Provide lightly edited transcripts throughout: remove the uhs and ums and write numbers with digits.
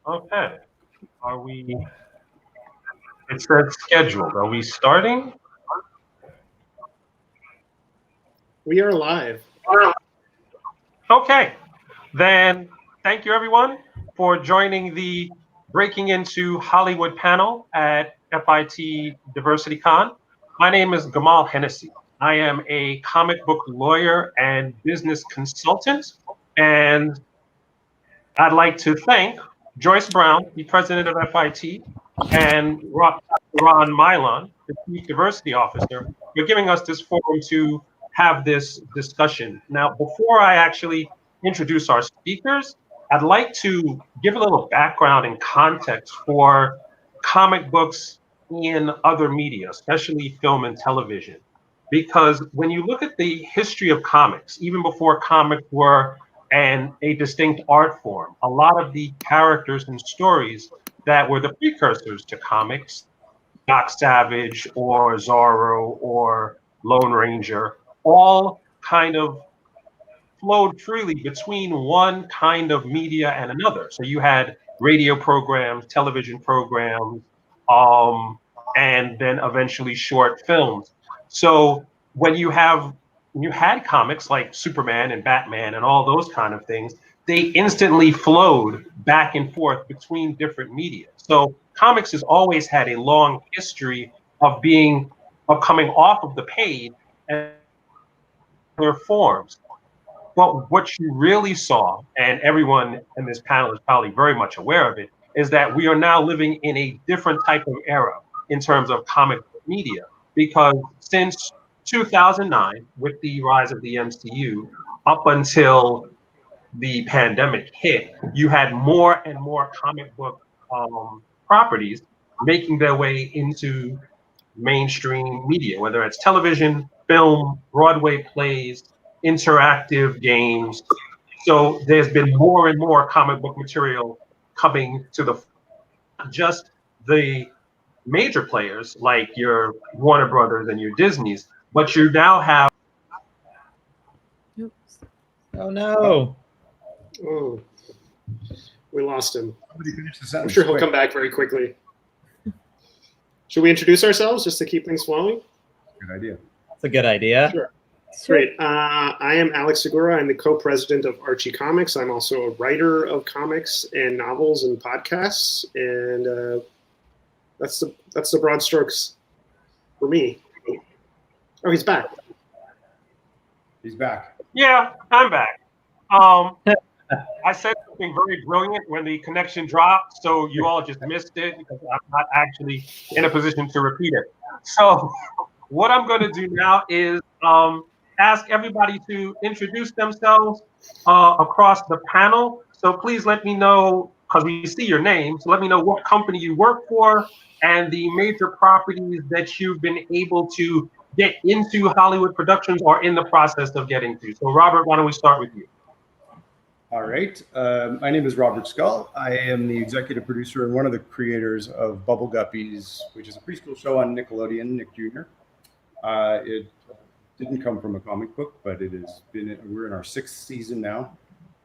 Okay. Are we? It says scheduled. Are we starting? We are live. Okay. Then thank you everyone for joining the Breaking Into Hollywood panel at FIT Diversity Con. My name is Gamal Hennessy. I am a comic book lawyer and business consultant, and I'd like to thank Joyce Brown, the president of FIT, and Ron Milan, the chief diversity officer, for giving us this forum to have this discussion. Now, before I actually introduce our speakers, I'd like to give a little background and context for comic books in other media, especially film and television. Because when you look at the history of comics, even before comics were a distinct art form, a lot of the characters and stories that were the precursors to comics, Doc Savage or Zorro or Lone Ranger, all kind of flowed freely between one kind of media and another. So you had radio programs, television programs, and then eventually short films. So when you had comics like Superman and Batman and all those kind of things, they instantly flowed back and forth between different media. So comics has always had a long history of coming off of the page and their forms. But what you really saw, and everyone in this panel is probably very much aware of it, is that we are now living in a different type of era in terms of comic book media. Because since 2009, with the rise of the MCU, up until the pandemic hit, you had more and more comic book properties making their way into mainstream media, whether it's television, film, Broadway plays, interactive games. So there's been more and more comic book material coming to just the major players like your Warner Brothers and your Disneys, but you now have. Oops. Oh no. Oh, we lost him. Somebody finish the I'm sentence. sure he'll come back very quickly. Should we introduce ourselves just to keep things flowing? Good idea. That's a good idea. Sure. Great. I am Alex Segura. I'm the co-president of Archie Comics. I'm also a writer of comics and novels and podcasts, and that's the broad strokes for me. Oh, he's back. He's back. Yeah, I'm back. I said something very brilliant when the connection dropped, so you all just missed it because I'm not actually in a position to repeat it. So what I'm going to do now is ask everybody to introduce themselves across the panel. So please let me know, because we see your name, so let me know what company you work for and the major properties that you've been able to get into Hollywood productions or in the process of getting to. So Robert, why don't we start with you? All right. My name is Robert Scull. I am the executive producer and one of the creators of Bubble Guppies, which is a preschool show on Nickelodeon, Nick Jr. It didn't come from a comic book, but it has been. We're in our 6th season now.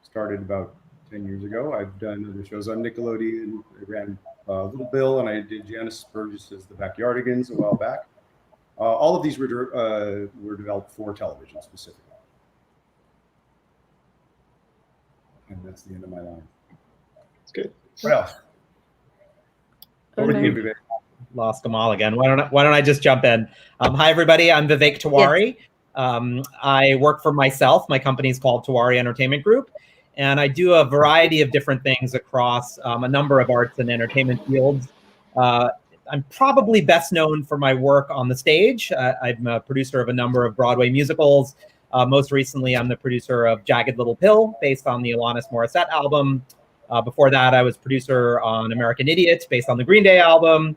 Started about 10 years ago. I've done other shows on Nickelodeon. I ran Little Bill, and I did Janice Burgess's The Backyardigans a while back. All of these were developed for television specifically. And that's the end of my line. It's good. What else? Over to you, Vivek. Lost them all again. Why don't I just jump in? Hi, everybody. I'm Vivek Tiwary. I work for myself. My company is called Tiwary Entertainment Group, and I do a variety of different things across a number of arts and entertainment fields. I'm probably best known for my work on the stage. I'm a producer of a number of Broadway musicals. Most recently, I'm the producer of Jagged Little Pill, based on the Alanis Morissette album. Before that, I was producer on American Idiot, based on the Green Day album,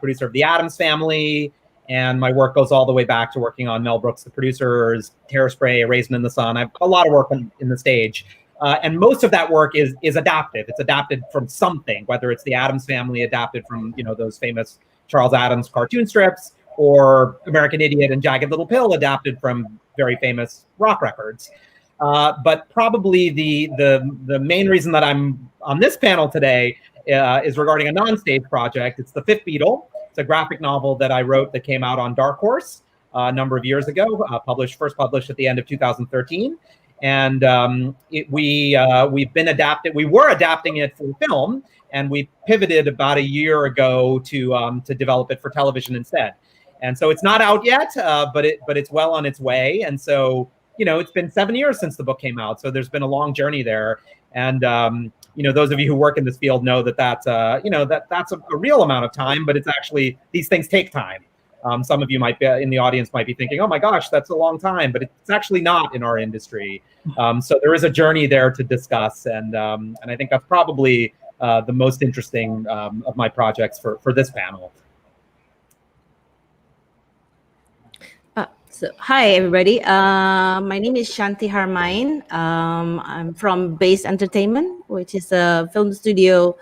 producer of The Addams Family, and my work goes all the way back to working on Mel Brooks, The Producers, Hairspray, Raisin in the Sun. I have a lot of work in the stage. And most of that work is adaptive. It's adapted from something, whether it's The Addams Family adapted from those famous Charles Addams cartoon strips, or American Idiot and Jagged Little Pill adapted from very famous rock records. But probably the main reason that I'm on this panel today is regarding a non-stage project. It's the Fifth Beatle. It's a graphic novel that I wrote that came out on Dark Horse a number of years ago, first published at the end of 2013. And we've been adapted. We were adapting it for film, and we pivoted about a year ago to develop it for television instead. And so it's not out yet, but it's well on its way. And so, it's been 7 years since the book came out. So there's been a long journey there. And those of you who work in this field know that that's a real amount of time, but it's actually, these things take time. Some of you might be in the audience might be thinking, oh my gosh, that's a long time, but it's actually not in our industry. So there is a journey there to discuss. And I think that's probably the most interesting of my projects for this panel. So, hi, everybody. My name is Shanty Harmayn. I'm from Base Entertainment, which is a film studio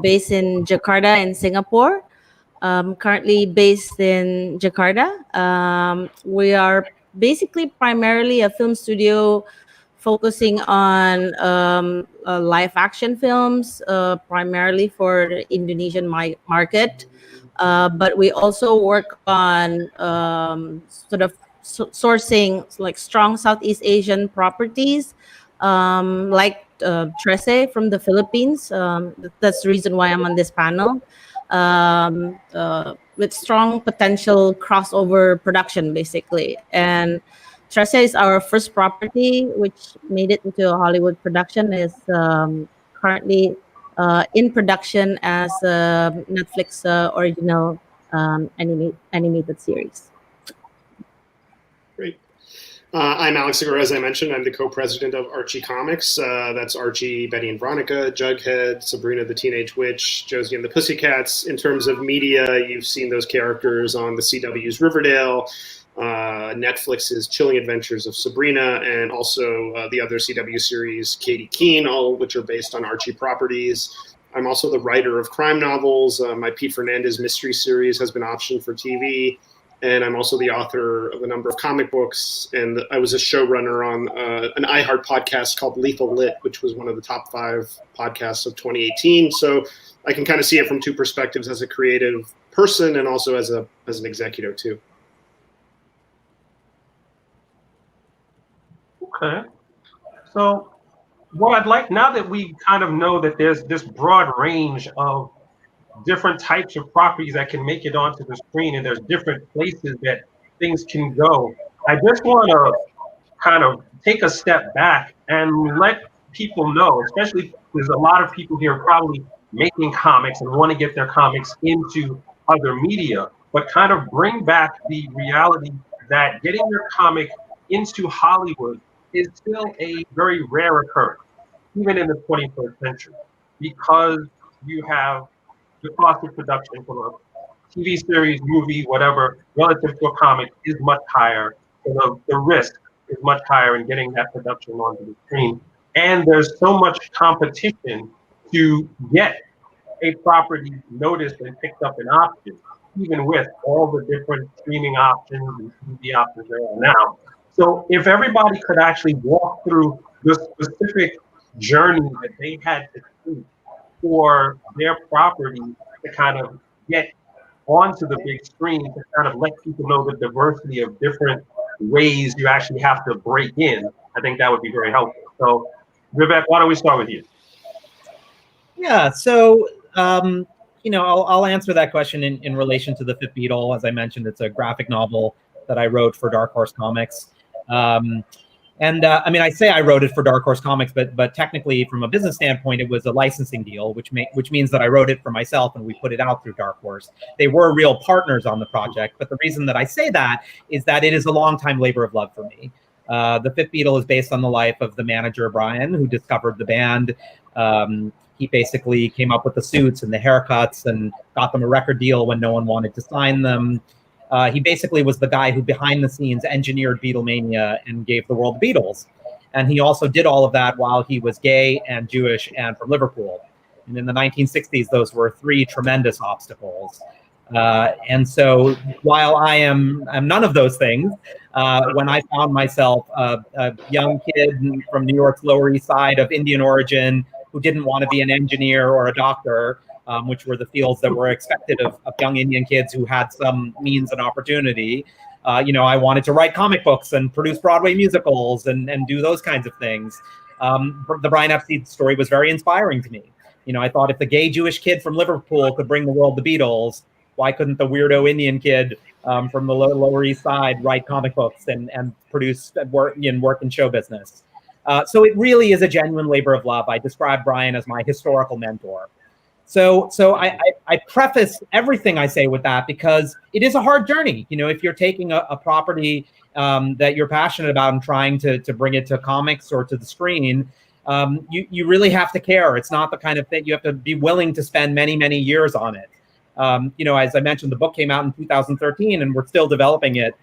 based in Jakarta in Singapore. Currently based in Jakarta. We are basically primarily a film studio focusing on live action films, primarily for the Indonesian market. But we also work on sort of sourcing like strong Southeast Asian properties, like Trece from the Philippines. That's the reason why I'm on this panel. With strong potential crossover production, basically. And Trece is our first property, which made it into a Hollywood production, is currently in production as a Netflix original animated series. Great. I'm Alex Segura, as I mentioned. I'm the co-president of Archie Comics. That's Archie, Betty and Veronica, Jughead, Sabrina the Teenage Witch, Josie and the Pussycats. In terms of media, you've seen those characters on the CW's Riverdale, Netflix's Chilling Adventures of Sabrina, and also the other CW series, Katie Keene, all of which are based on Archie properties. I'm also the writer of crime novels. My Pete Fernandez mystery series has been optioned for TV. And I'm also the author of a number of comic books. And I was a showrunner on an iHeart podcast called Lethal Lit, which was one of the top 5 podcasts of 2018. So I can kind of see it from two perspectives, as a creative person and also as an executive too. Okay. So what I'd like, now that we kind of know that there's this broad range of different types of properties that can make it onto the screen, and there's different places that things can go, I just want to kind of take a step back and let people know, especially there's a lot of people here probably making comics and want to get their comics into other media, but kind of bring back the reality that getting your comic into Hollywood is still a very rare occurrence, even in the 21st century, because you have the cost of production for a TV series, movie, whatever, relative to a comic is much higher. So the risk is much higher in getting that production onto the screen. And there's so much competition to get a property noticed and picked up in options, even with all the different streaming options and TV options there are now. So if everybody could actually walk through the specific journey that they had to take for their property to kind of get onto the big screen, to kind of let people know the diversity of different ways you actually have to break in, I think that would be very helpful. So Vivek, why don't we start with you? Yeah, so I'll answer that question in relation to the Fifth Beatle. As I mentioned, it's a graphic novel that I wrote for Dark Horse Comics. I say I wrote it for Dark Horse Comics, but technically, from a business standpoint, it was a licensing deal, which means that I wrote it for myself and we put it out through Dark Horse. They were real partners on the project, but the reason that I say that is that it is a long-time labor of love for me. The Fifth Beatle is based on the life of the manager, Brian, who discovered the band. He basically came up with the suits and the haircuts and got them a record deal when no one wanted to sign them. He basically was the guy who behind the scenes engineered Beatlemania and gave the world the Beatles. And he also did all of that while he was gay and Jewish and from Liverpool. And in the 1960s, those were 3 tremendous obstacles. And so while I am none of those things, when I found myself a young kid from New York's Lower East Side of Indian origin, who didn't want to be an engineer or a doctor, which were the fields that were expected of young Indian kids who had some means and opportunity. I wanted to write comic books and produce Broadway musicals and do those kinds of things. The Brian Epstein story was very inspiring to me. I thought if the gay Jewish kid from Liverpool could bring the world the Beatles, why couldn't the weirdo Indian kid from the Lower East Side write comic books and produce work in show business? So it really is a genuine labor of love. I describe Brian as my historical mentor. So I preface everything I say with that because it is a hard journey. If you're taking a property that you're passionate about and trying to bring it to comics or to the screen, you really have to care. It's not the kind of thing you have to be willing to spend many, many years on it. As I mentioned, the book came out in 2013 and we're still developing it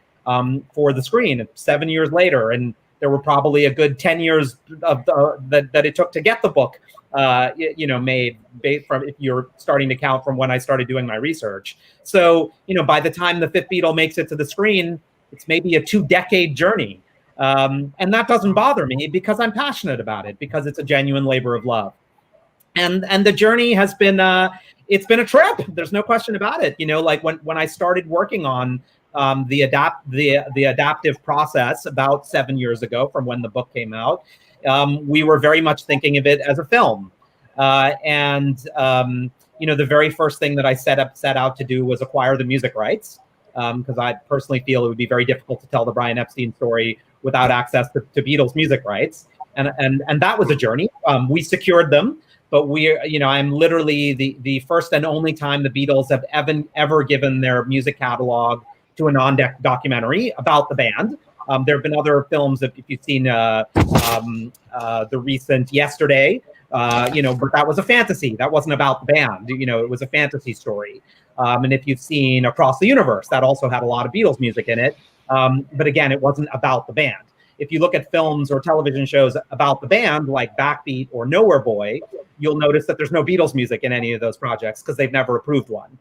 for the screen 7 years later. And there were probably a good 10 years that it took to get the book made from, if you're starting to count from when I started doing my research. So, by the time the Fifth Beatle makes it to the screen, it's maybe a 2-decade journey. And that doesn't bother me because I'm passionate about it, because it's a genuine labor of love. And the journey has been, it's been a trip. There's no question about it. Like when I started working on the adaptive process about 7 years ago from when the book came out, we were very much thinking of it as a film. The very first thing that I set out to do was acquire the music rights, because I personally feel it would be very difficult to tell the Brian Epstein story without access to Beatles music rights. And that was a journey. We secured them, but I'm literally the first and only time the Beatles have ever given their music catalog to a non-documentary about the band. There have been other films, if you've seen the recent Yesterday, but that was a fantasy. That wasn't about the band. It was a fantasy story. And if you've seen Across the Universe, that also had a lot of Beatles music in it. But again, it wasn't about the band. If you look at films or television shows about the band, like Backbeat or Nowhere Boy, you'll notice that there's no Beatles music in any of those projects because they've never approved one.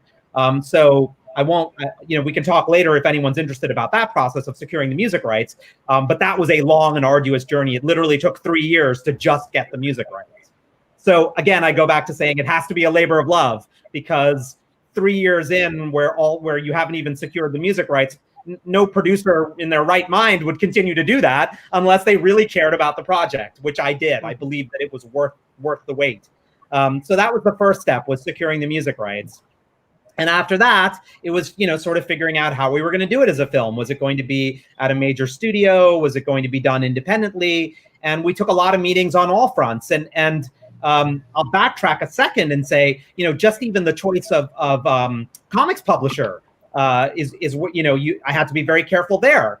So I won't, we can talk later if anyone's interested about that process of securing the music rights. But that was a long and arduous journey. It literally took 3 years to just get the music rights. So again, I go back to saying it has to be a labor of love, because 3 years in where you haven't even secured the music rights, no producer in their right mind would continue to do that unless they really cared about the project, which I did. I believed that it was worth the wait. So that was the first step, was securing the music rights. And after that, it was, sort of figuring out how we were going to do it as a film. Was it going to be at a major studio? Was it going to be done independently? And we took a lot of meetings on all fronts. And I'll backtrack a second and say, just even the choice of comics publisher is what, I had to be very careful there,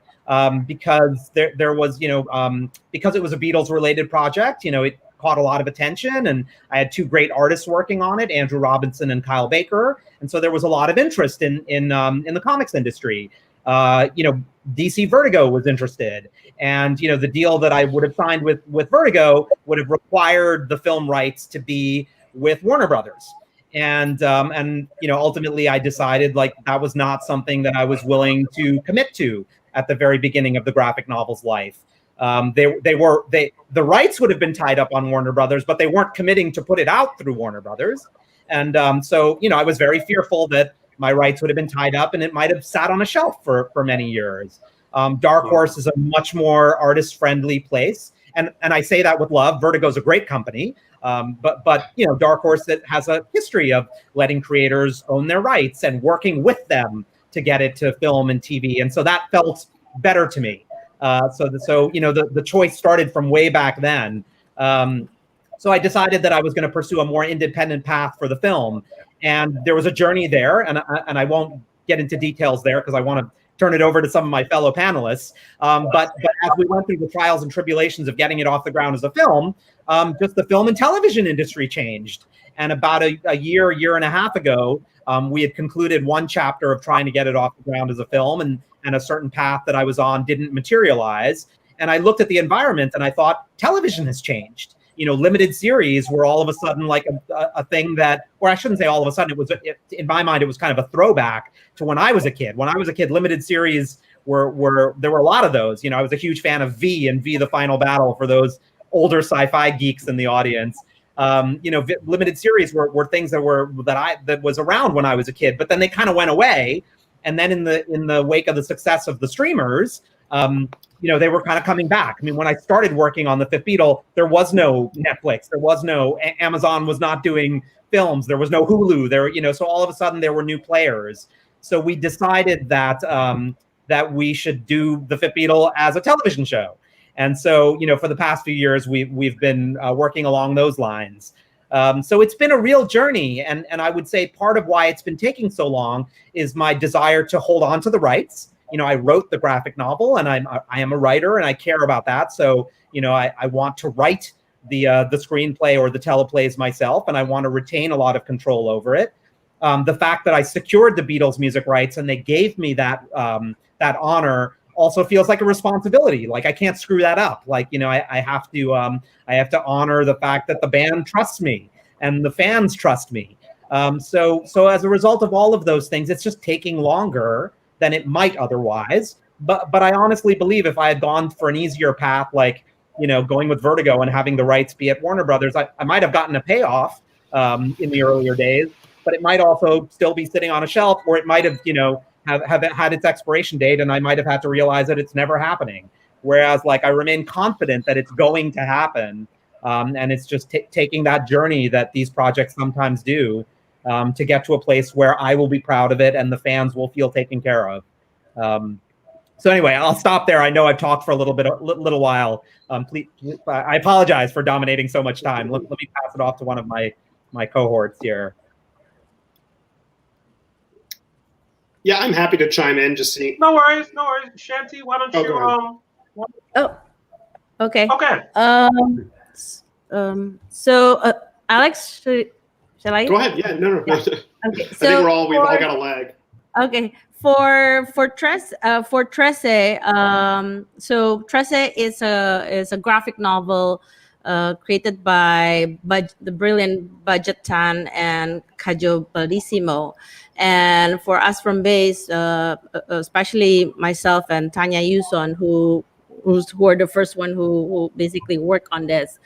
because there was, because it was a Beatles related project, it caught a lot of attention, and I had two great artists working on it, Andrew Robinson and Kyle Baker. And so there was a lot of interest in the comics industry. DC Vertigo was interested, and the deal that I would have signed with Vertigo would have required the film rights to be with Warner Brothers. And ultimately I decided that was not something that I was willing to commit to at the very beginning of the graphic novel's life. The rights would have been tied up on Warner Brothers, but they weren't committing to put it out through Warner Brothers. And so I was very fearful that my rights would have been tied up and it might have sat on a shelf for many years. Dark Horse is a much more artist-friendly place. And I say that with love. Vertigo's a great company. But Dark Horse, that has a history of letting creators own their rights and working with them to get it to film and TV. And so that felt better to me. So the choice started from way back then. So I decided that I was going to pursue a more independent path for the film. And there was a journey there, and I won't get into details there because I want to turn it over to some of my fellow panelists. But as we went through the trials and tribulations of getting it off the ground as a film, just the film and television industry changed. And about a year and a half ago, we had concluded one chapter of trying to get it off the ground as a film, and a certain path that I was on didn't materialize. And I looked at the environment and I thought, television has changed. Limited series were all of a sudden like a thing that, or I shouldn't say all of a sudden, in my mind, it was kind of a throwback to when I was a kid. When I was a kid, limited series there were a lot of those. I was a huge fan of V and V: The Final Battle for those older sci-fi geeks in the audience. Limited series were things that was around when I was a kid, but then they kind of went away. And then in the wake of the success of the streamers, they were kind of coming back. I mean, when I started working on the Fifth Beatle, there was no Netflix, there was no Amazon was not doing films, there was no Hulu, so all of a sudden there were new players. So we decided that that we should do the Fifth Beatle as a television show. And so, for the past few years, we've been working along those lines. So it's been a real journey, and I would say part of why it's been taking so long is my desire to hold on to the rights. I wrote the graphic novel, and I am a writer, and I care about that. So I want to write the screenplay or the teleplays myself, and I want to retain a lot of control over it. The fact that I secured the Beatles music rights and they gave me that honor also feels like a responsibility. Like I can't screw that up. Like, I have to honor the fact that the band trusts me and the fans trust me. So as a result of all of those things, it's just taking longer than it might otherwise. But I honestly believe if I had gone for an easier path, like, going with Vertigo and having the rights be at Warner Brothers, I might have gotten a payoff in the earlier days, but it might also still be sitting on a shelf, or it might have, have had its expiration date, and I might have had to realize that it's never happening. Whereas, like, I remain confident that it's going to happen, and it's just taking that journey that these projects sometimes do to get to a place where I will be proud of it and the fans will feel taken care of. So anyway, I'll stop there. I know I've talked for a little while. Please, I apologize for dominating so much time. Let me pass it off to one of my cohorts here. Yeah, I'm happy to chime in. Just seeing. No worries. Shanty, why don't you? Okay. Okay. So Alex, shall I? Go ahead. Yeah. No. Yeah. Okay. I think we've all got a lag. Okay. For Tresse, so Tresse is a graphic novel created by the brilliant Budget Tan and Kajo Bellissimo. And for us from Base, especially myself and Tanya Yuson, who were the first one who basically worked on this,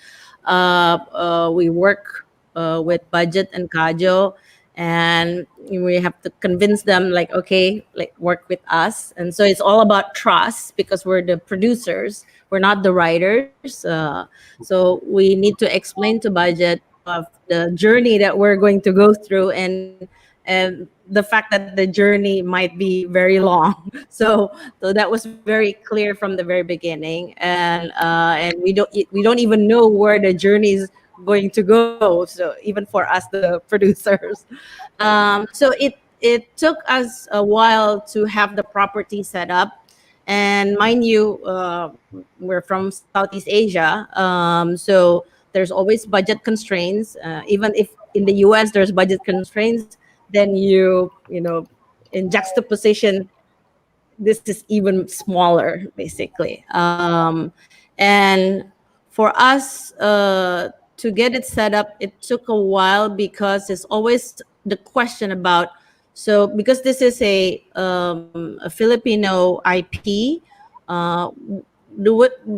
we work with Budget and Kajo, and we have to convince them, like, okay, like, work with us. And so it's all about trust, because we're the producers, we're not the writers. So we need to explain to Budget of the journey that we're going to go through, and the fact that the journey might be very long. So that was very clear from the very beginning, and we don't even know where the journey is going to go. So even for us, the producers, so it took us a while to have the property set up. And mind you, we're from Southeast Asia, so there's always budget constraints. Even if in the US there's budget constraints, then in juxtaposition, this is even smaller, basically. And for us to get it set up, it took a while, because it's always the question about, so because this is a Filipino IP,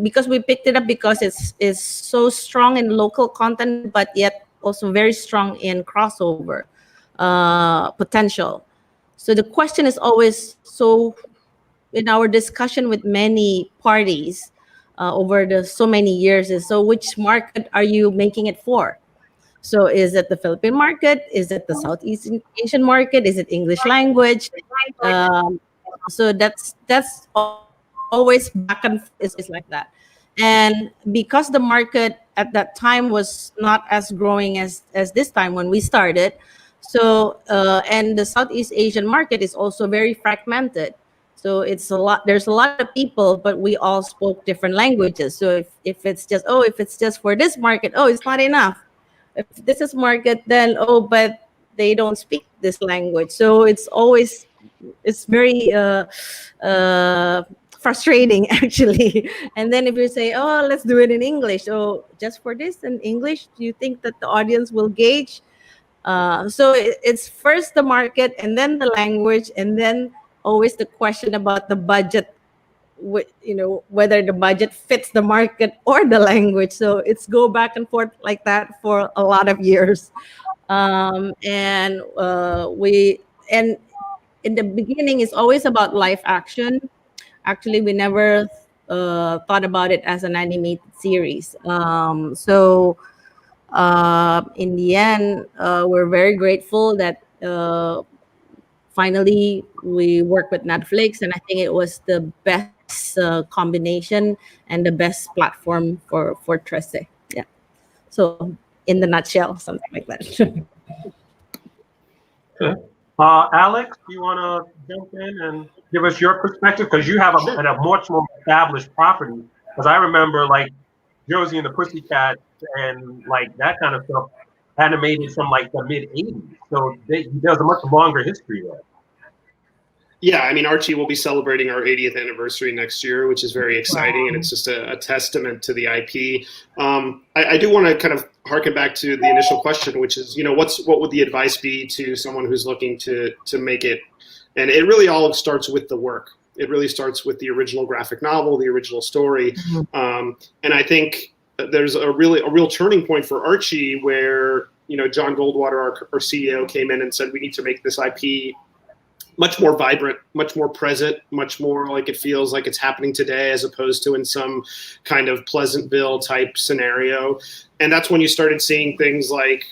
because we picked it up because it's so strong in local content, but yet also very strong in crossover potential. So the question is always, so in our discussion with many parties over the so many years, is, so which market are you making it for? So is it the Philippine market? Is it the Southeast Asian market? Is it English language? So that's always back and forth, is like that. And because the market at that time was not as growing as this time when we started, so and the Southeast Asian market is also very fragmented. So it's a lot. There's a lot of people, but we all spoke different languages. So if it's just for this market, it's not enough. If this is market, then but they don't speak this language. So it's very frustrating, actually. And then if you say, let's do it in English, just for this in English, do you think that the audience will gauge? So it's first the market, and then the language, and then always the question about the budget. whether the budget fits the market or the language. So it's go back and forth like that for a lot of years. And in the beginning, it's always about live action. Actually, we never thought about it as an animated series. In the end, we're very grateful that finally we worked with Netflix, and I think it was the best combination and the best platform for Trece. Yeah. So in the nutshell, something like that. Okay. Alex, do you want to jump in and give us your perspective? Because you have a much more established property. Because I remember like Josie and the Pussycat and like that kind of stuff animated from like the mid 80s. So there's a much longer history there. Yeah, I mean, Archie will be celebrating our 80th anniversary next year, which is very exciting, and it's just a testament to the IP. I do want to kind of harken back to the initial question, which is, what would the advice be to someone who's looking to make it? And it really all starts with the work. It really starts with the original graphic novel, the original story, and I think there's a real turning point for Archie where John Goldwater, our CEO, came in and said we need to make this IP much more vibrant, much more present, much more like it feels like it's happening today as opposed to in some kind of Pleasantville type scenario. And that's when you started seeing things like,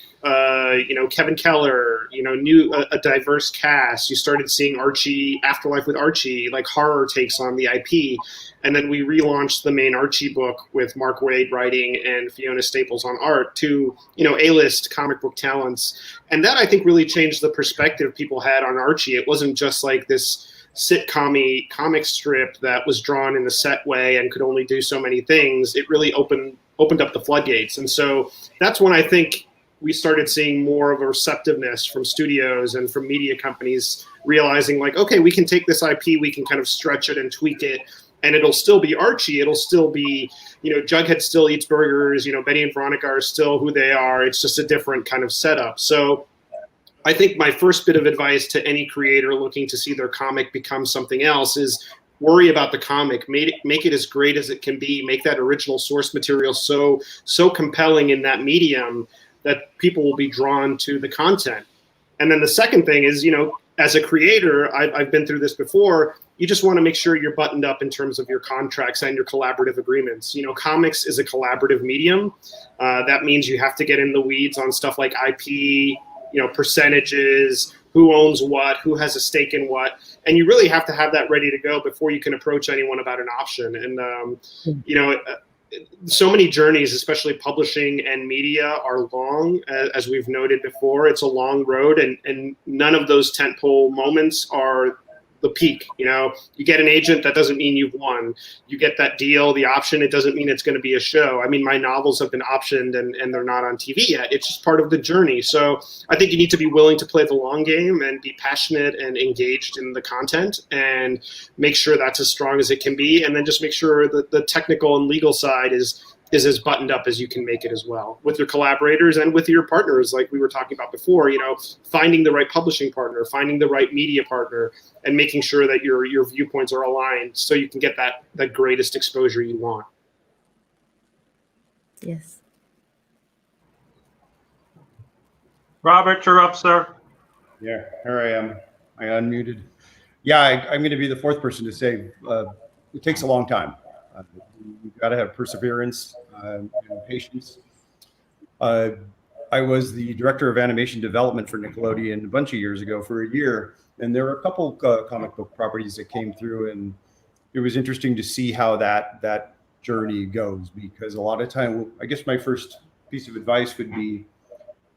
Kevin Keller, a diverse cast. You started seeing Archie, Afterlife with Archie, like horror takes on the IP. And then we relaunched the main Archie book with Mark Waid writing and Fiona Staples on art, to, A-list comic book talents. And that, I think, really changed the perspective people had on Archie. It wasn't just like this sitcom-y comic strip that was drawn in a set way and could only do so many things. It really opened up the floodgates. And so that's when I think we started seeing more of a receptiveness from studios and from media companies realizing like, okay, we can take this IP, we can kind of stretch it and tweak it, and it'll still be Archie. It'll still be, Jughead still eats burgers, Betty and Veronica are still who they are. It's just a different kind of setup. So I think my first bit of advice to any creator looking to see their comic become something else is worry about the comic, make it as great as it can be, make that original source material so compelling in that medium that people will be drawn to the content. And then the second thing is, as a creator, I've been through this before, you just want to make sure you're buttoned up in terms of your contracts and your collaborative agreements. Comics is a collaborative medium. That means you have to get in the weeds on stuff like IP, percentages, who owns what, who has a stake in what. And you really have to have that ready to go before you can approach anyone about an option. And, so many journeys, especially publishing and media, are long, as we've noted before. It's a long road, and none of those tentpole moments are the peak. You get an agent, that doesn't mean you've won. You get that deal, the option, it doesn't mean it's going to be a show. I mean, my novels have been optioned and they're not on TV yet. It's just part of the journey. So I think you need to be willing to play the long game and be passionate and engaged in the content and make sure that's as strong as it can be. And then just make sure that the technical and legal side is as buttoned up as you can make it as well, with your collaborators and with your partners, like we were talking about before, finding the right publishing partner, finding the right media partner, and making sure that your viewpoints are aligned so you can get that greatest exposure you want. Yes. Robert, you're up, sir. Yeah, here I am. I unmuted. Yeah, I'm going to be the fourth person to say it takes a long time. You've got to have perseverance and patience. I was the director of animation development for Nickelodeon a bunch of years ago for a year, and there were a couple comic book properties that came through, and it was interesting to see how that journey goes, because a lot of time, I guess my first piece of advice would be,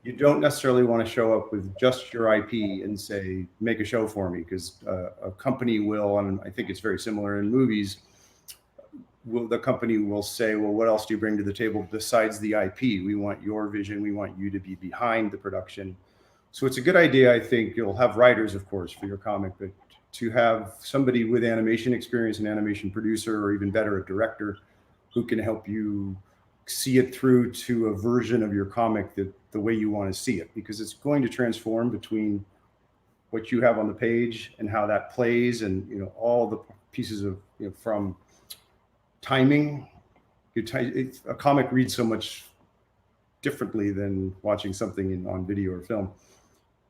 you don't necessarily want to show up with just your IP and say, make a show for me, because a company will, and I think it's very similar in movies, the company will say, well, what else do you bring to the table besides the IP? We want your vision. We want you to be behind the production. So it's a good idea. I think you'll have writers, of course, for your comic, but to have somebody with animation experience, an animation producer, or even better, a director who can help you see it through to a version of your comic that the way you want to see it, because it's going to transform between what you have on the page and how that plays, and all the pieces of from timing. A comic reads so much differently than watching something on video or film.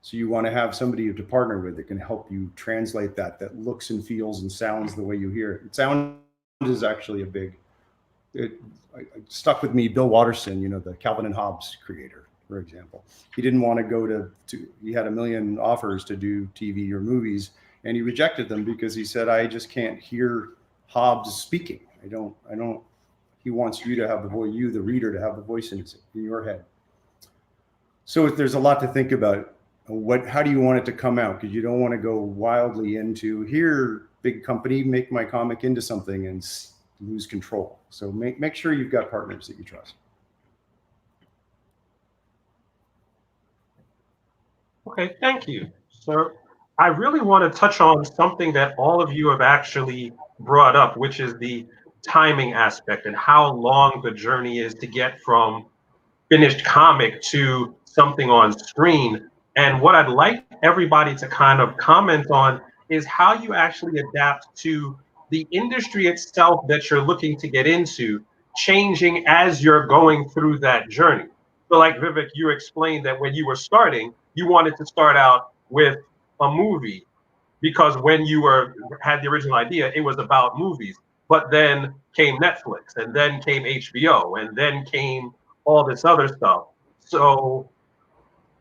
So you want to have somebody to partner with that can help you translate that looks and feels and sounds the way you hear it. Sound is actually a big, it stuck with me. Bill Watterson, the Calvin and Hobbes creator, for example. He didn't want to go to he had a million offers to do TV or movies, and he rejected them because he said, I just can't hear Hobbes speaking. I don't, he wants you to have the voice, you, the reader, to have the voice in your head. So there's a lot to think about. How do you want it to come out? Because you don't want to go wildly into, here, big company, make my comic into something and lose control. So make sure you've got partners that you trust. Okay, thank you. So I really want to touch on something that all of you have actually brought up, which is the timing aspect and how long the journey is to get from finished comic to something on screen. And what I'd like everybody to kind of comment on is how you actually adapt to the industry itself that you're looking to get into, changing as you're going through that journey. So like Vivek, you explained that when you were starting, you wanted to start out with a movie because when you had the original idea, it was about movies. But then came Netflix, and then came HBO, and then came all this other stuff. So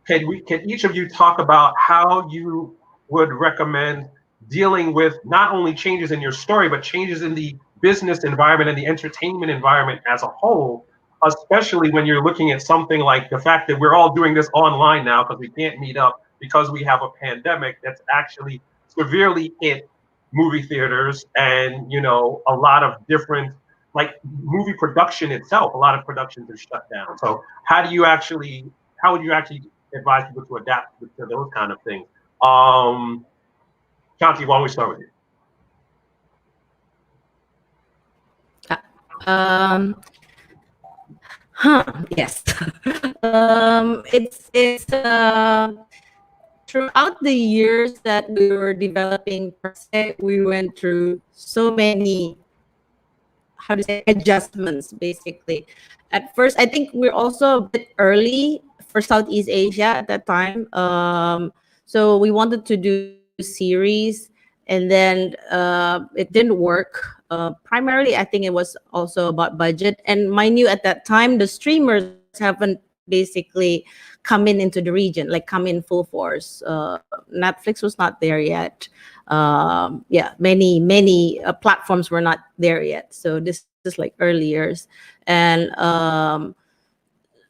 can each of you talk about how you would recommend dealing with not only changes in your story, but changes in the business environment and the entertainment environment as a whole, especially when you're looking at something like the fact that we're all doing this online now because we can't meet up because we have a pandemic that's actually severely hit movie theaters and a lot of different, like movie production itself, a lot of productions are shut down. So how would you actually advise people to adapt to those kind of things? Shanty, why don't we start with you? Yes. It's throughout the years that we were developing per se, we went through so many, how to say, adjustments basically. At first, I think we're also a bit early for Southeast Asia at that time. So we wanted to do series, and then it didn't work. Primarily, I think it was also about budget. And mind you, at that time, the streamers haven't basically come into the region, like come in full force. Netflix was not there yet. Many platforms were not there yet. So this is like early years. And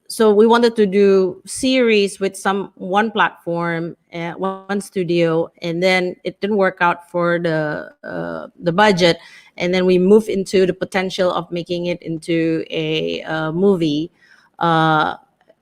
so we wanted to do series with one platform, one studio, and then it didn't work out for the budget. And then we moved into the potential of making it into a movie.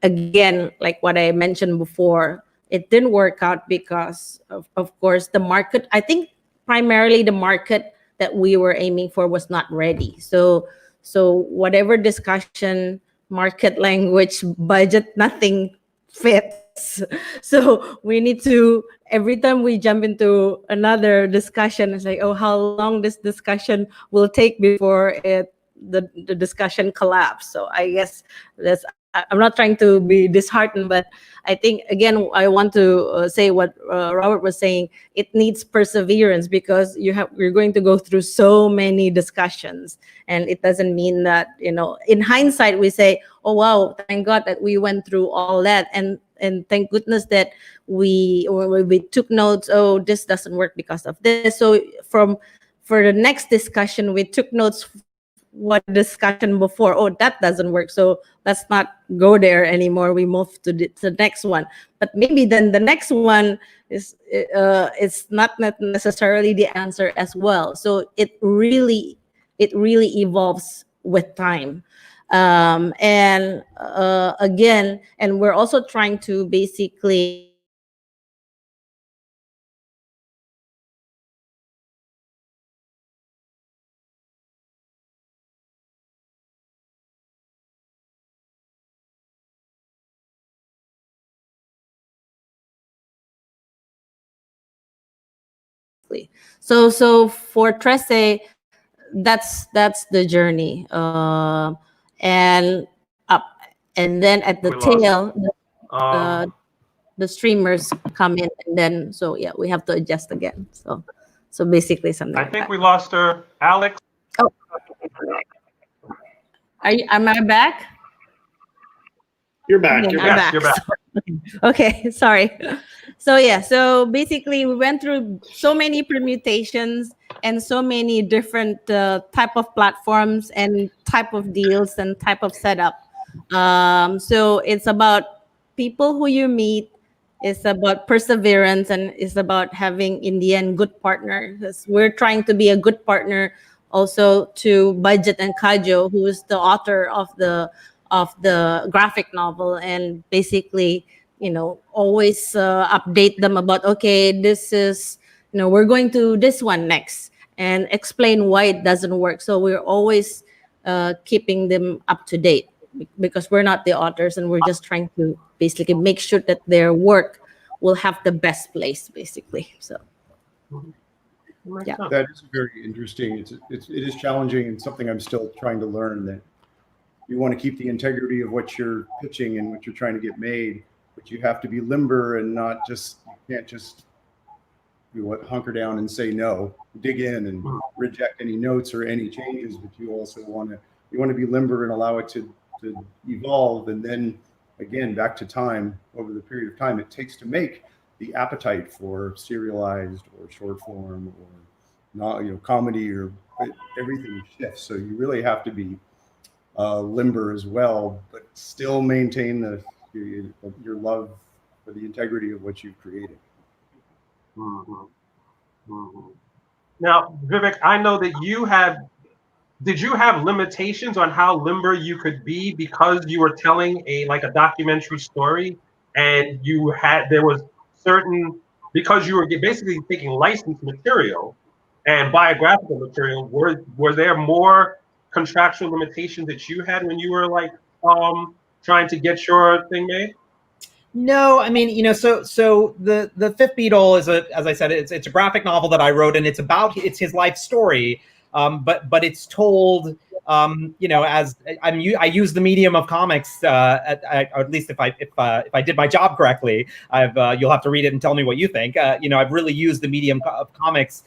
Again, like what I mentioned before, it didn't work out because of course the market, I think primarily the market that we were aiming for was not ready. So whatever discussion, market language, budget, nothing fits. So we need to, every time we jump into another discussion, it's like, oh, how long this discussion will take before the discussion collapse. So I guess I'm not trying to be disheartened, but I think, again, I want to say what Robert was saying. It needs perseverance because you're going to go through so many discussions. And it doesn't mean that, in hindsight, we say, oh, wow, thank God that we went through all that. And thank goodness that we took notes. Oh, this doesn't work because of this. So for the next discussion, we took notes what discussion before. Oh, that doesn't work, so let's not go there anymore. We move to the next one. But maybe then the next one is it's not necessarily the answer as well. So it really evolves with time. And again, and we're also trying to basically so for Tresse, that's the journey. And up, and then at the We lost tail, Um, the streamers come in, and then so yeah, we have to adjust again. So basically something I like think that. we lost her. Alex, Oh, am I back? You're back. Okay, You're I'm back. yes, back. you're back. Okay, sorry. So yeah, so basically we went through so many permutations and so many different type of platforms and type of deals and type of setup. So it's about people who you meet. It's about perseverance, and it's about having in the end good partner. Because we're trying to be a good partner also to Budget and Kajo, who is the author of the graphic novel, and basically, always update them about, okay, this is, we're going to this one next, and explain why it doesn't work. So we're always keeping them up to date, because we're not the authors, and we're just trying to basically make sure that their work will have the best place, basically. So yeah. That is very interesting. It is challenging and something I'm still trying to learn, that you want to keep the integrity of what you're pitching and what you're trying to get made, but you have to be limber and not just, you can't just hunker down and say no, dig in and reject any notes or any changes, but you also want to be limber and allow it to evolve. And then again, back to time, over the period of time it takes to make the appetite for serialized or short form or not, comedy, or everything shifts. So you really have to be limber as well, but still maintain your love for the integrity of what you've created. Now, Vivek, I know that did you have limitations on how limber you could be because you were telling a documentary story, and there was certain, because you were basically taking licensed material and biographical material, were there more contractual limitations that you had when you were trying to get your thing made? No, I mean, so the Fifth Beatle is as I said, it's a graphic novel that I wrote, and it's his life story, but it's told, as I use the medium of comics, at least if I did my job correctly. You'll have to read it and tell me what you think. I've really used the medium of comics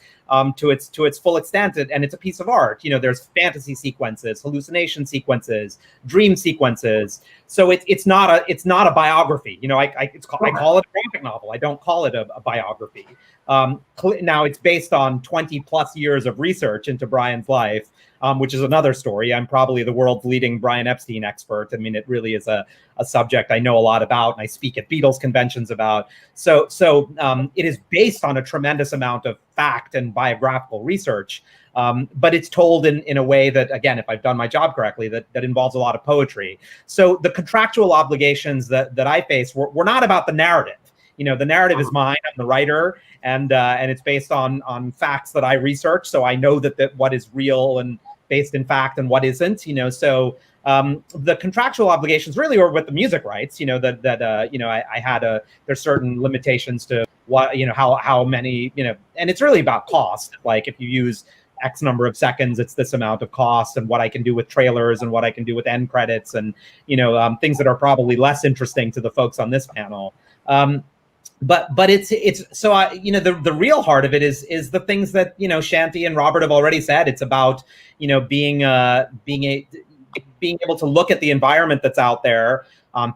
to its full extent, and it's a piece of art. There's fantasy sequences, hallucination sequences, dream sequences. So it's not a biography. I call it a graphic novel. I don't call it a biography. Now it's based on 20 plus years of research into Brian's life, which is another story. I'm probably the world's leading Brian Epstein expert. I mean, it really is a subject I know a lot about, and I speak at Beatles conventions about. So it is based on a tremendous amount of fact and biographical research, but it's told in a way that, again, if I've done my job correctly, that involves a lot of poetry. So the contractual obligations that I face were not about the narrative. The narrative is mine. I'm the writer, and it's based on facts that I research. So I know that what is real and based in fact and what isn't. So the contractual obligations really were with the music rights. I had there's certain limitations to what how many and it's really about cost. Like if you use X number of seconds, it's this amount of cost, and what I can do with trailers and what I can do with end credits, and things that are probably less interesting to the folks on this panel. But it's so the real heart of it is the things that Shanty and Robert have already said. It's about being able to look at the environment that's out there,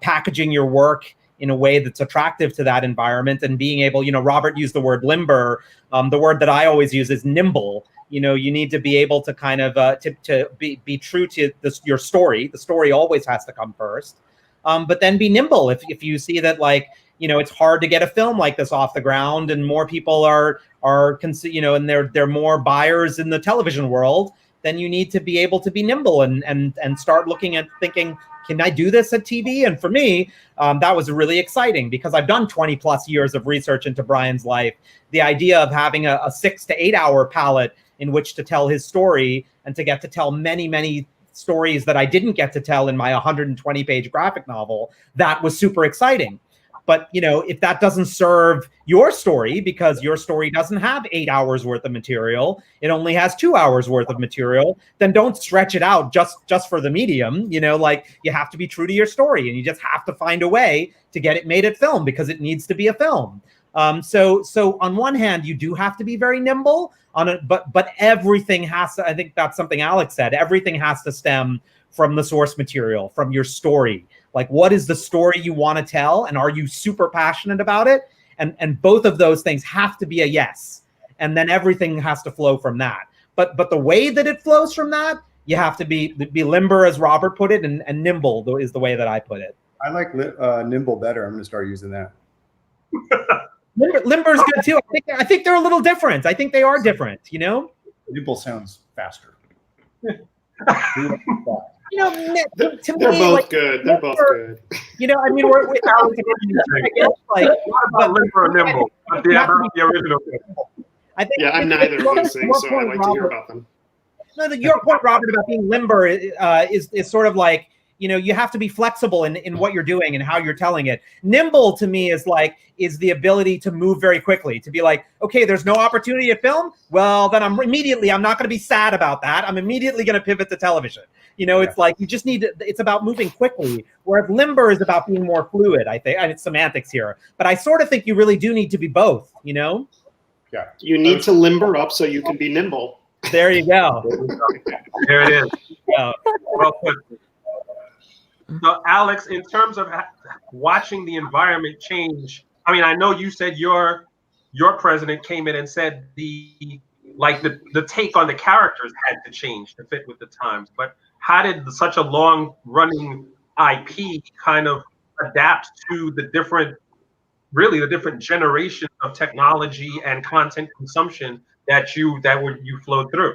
packaging your work in a way that's attractive to that environment, and being able, Robert used the word limber. The word that I always use is nimble. You need to be able to kind of to be true to your story. The story always has to come first, but then be nimble. If you see that it's hard to get a film like this off the ground, and more people are and there are more buyers in the television world, then you need to be able to be nimble and start looking at thinking, can I do this at TV? And for me, that was really exciting, because I've done 20 plus years of research into Brian's life. The idea of having a 6 to 8 hour palette in which to tell his story, and to get to tell many, many stories that I didn't get to tell in my 120 page graphic novel, that was super exciting. But if that doesn't serve your story, because your story doesn't have 8 hours worth of material, it only has 2 hours worth of material, then don't stretch it out just for the medium. Like, you have to be true to your story, and you just have to find a way to get it made at film, because it needs to be a film. So on one hand, you do have to be very nimble on it, but everything has to, I think that's something Alex said, everything has to stem from the source material, from your story. Like, what is the story you want to tell, and are you super passionate about it? And both of those things have to be a yes, and then everything has to flow from that. But the way that it flows from that, you have to be limber, as Robert put it, and nimble is the way that I put it. I like nimble better. I'm going to start using that. Limber is good too. I think they're a little different. I think they are different. Nimble sounds faster. To they're me, both like, good. They're both good. I mean, we're Alex, I guess, like, but limber or nimble, but the original. I think. Yeah, I'm neither of those things, so I like to hear about them. No, your point, Robert, about being limber is sort of like, you have to be flexible in what you're doing and how you're telling it. Nimble to me is the ability to move very quickly, to be like, okay, there's no opportunity to film. Well, then I'm not going to be sad about that. I'm immediately going to pivot to television. It's like, you just it's about moving quickly, whereas limber is about being more fluid, I think. And it's semantics here, but I sort of think you really do need to be both, Yeah. You need to limber up so you can be nimble. There you go. There it is. Yeah. Well put. So, Alex, in terms of watching the environment change, I mean, I know you said your president came in and said the take on the characters had to change to fit with the times. But how did such a long-running IP kind of adapt to the different generations of technology and content consumption that you flowed through?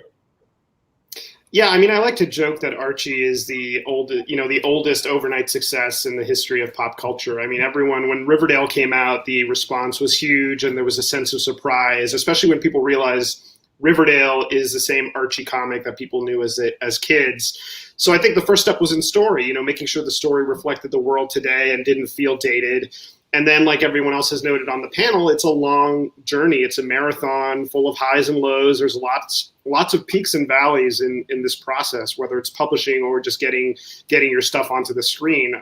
Yeah, I mean, I like to joke that Archie is the oldest overnight success in the history of pop culture. I mean, when Riverdale came out, the response was huge, and there was a sense of surprise, especially when people realized Riverdale is the same Archie comic that people knew as kids. So I think the first step was in story, making sure the story reflected the world today and didn't feel dated. And then, like everyone else has noted on the panel, it's a long journey. It's a marathon full of highs and lows. There's lots of peaks and valleys in this process, whether it's publishing or just getting your stuff onto the screen.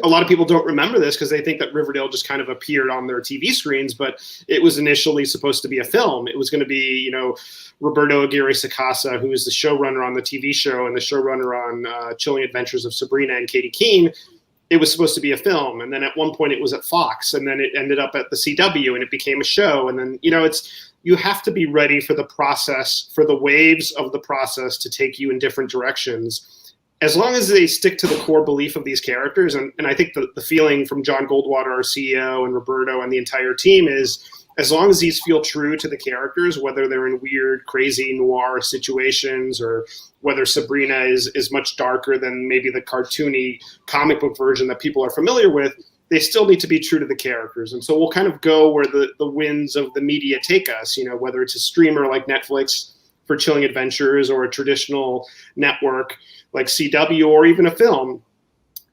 A lot of people don't remember this because they think that Riverdale just kind of appeared on their TV screens, but it was initially supposed to be a film. It was going to be, Roberto Aguirre Sacasa, who is the showrunner on the TV show and the showrunner on Chilling Adventures of Sabrina and Katie Keene. It was supposed to be a film, and then at one point it was at Fox, and then it ended up at the CW, and it became a show. And then, you have to be ready for the process, for the waves of the process to take you in different directions. As long as they stick to the core belief of these characters, and I think the feeling from John Goldwater, our CEO, and Roberto and the entire team is, as long as these feel true to the characters, whether they're in weird, crazy noir situations or whether Sabrina is much darker than maybe the cartoony comic book version that people are familiar with, they still need to be true to the characters. And so we'll kind of go where the winds of the media take us, whether it's a streamer like Netflix for Chilling Adventures or a traditional network like CW or even a film.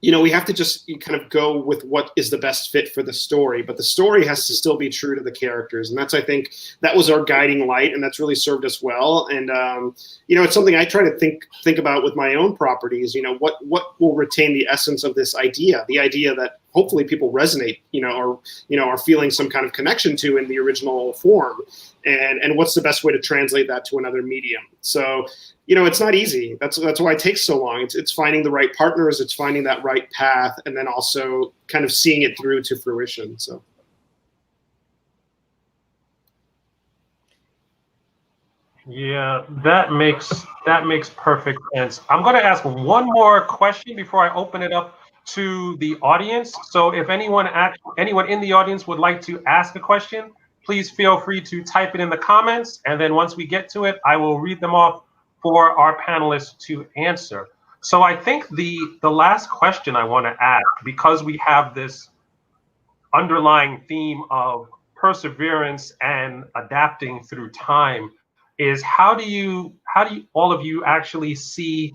We have to just kind of go with what is the best fit for the story, but the story has to still be true to the characters. And I think that was our guiding light, and that's really served us well. And, it's something I try to think about with my own properties, what will retain the essence of this idea, the idea that hopefully people resonate, or are feeling some kind of connection to in the original form, and what's the best way to translate that to another medium. So, it's not easy. That's why it takes so long. It's finding the right partners, it's finding that right path, and then also kind of seeing it through to fruition. So. Yeah, that makes perfect sense. I'm going to ask one more question before I open it up to the audience. So if anyone in the audience would like to ask a question, please feel free to type it in the comments, and then once we get to it, I will read them off for our panelists to answer. So I think the last question I want to ask, because we have this underlying theme of perseverance and adapting through time, is how do you all of you actually see,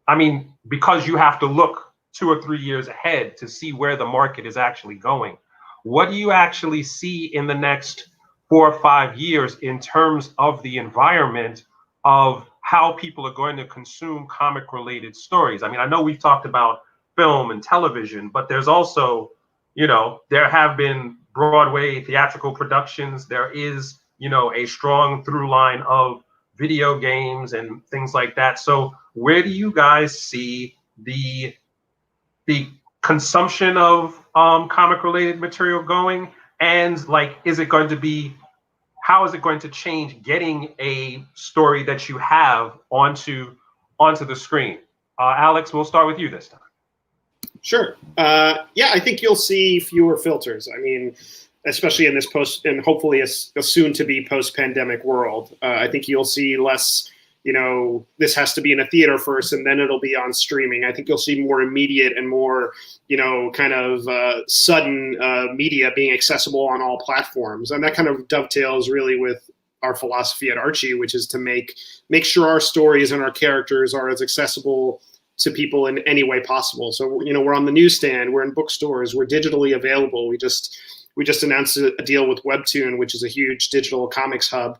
I mean, because you have to look 2 or 3 years ahead to see where the market is actually going. What do you actually see in the next 4 or 5 years in terms of the environment of how people are going to consume comic related stories? I mean, I know we've talked about film and television, but there's also, you know, there have been Broadway theatrical productions. There is, you know, a strong through line of video games and things like that. So where do you guys see the consumption of comic related material going? And like, is it going to be, how is it going to change getting a story that you have onto the screen? Alex, we'll start with you this time. Sure. Yeah, I think you'll see fewer filters. I mean, especially in this post and hopefully a soon to be post-pandemic world. I think you'll see less, you know, this has to be in a theater first and then it'll be on streaming. I think you'll see more immediate and more, you know, kind of sudden media being accessible on all platforms. And that kind of dovetails really with our philosophy at Archie, which is to make sure our stories and our characters are as accessible to people in any way possible. So, you know, we're on the newsstand, we're in bookstores, we're digitally available. We just announced a deal with Webtoon, which is a huge digital comics hub.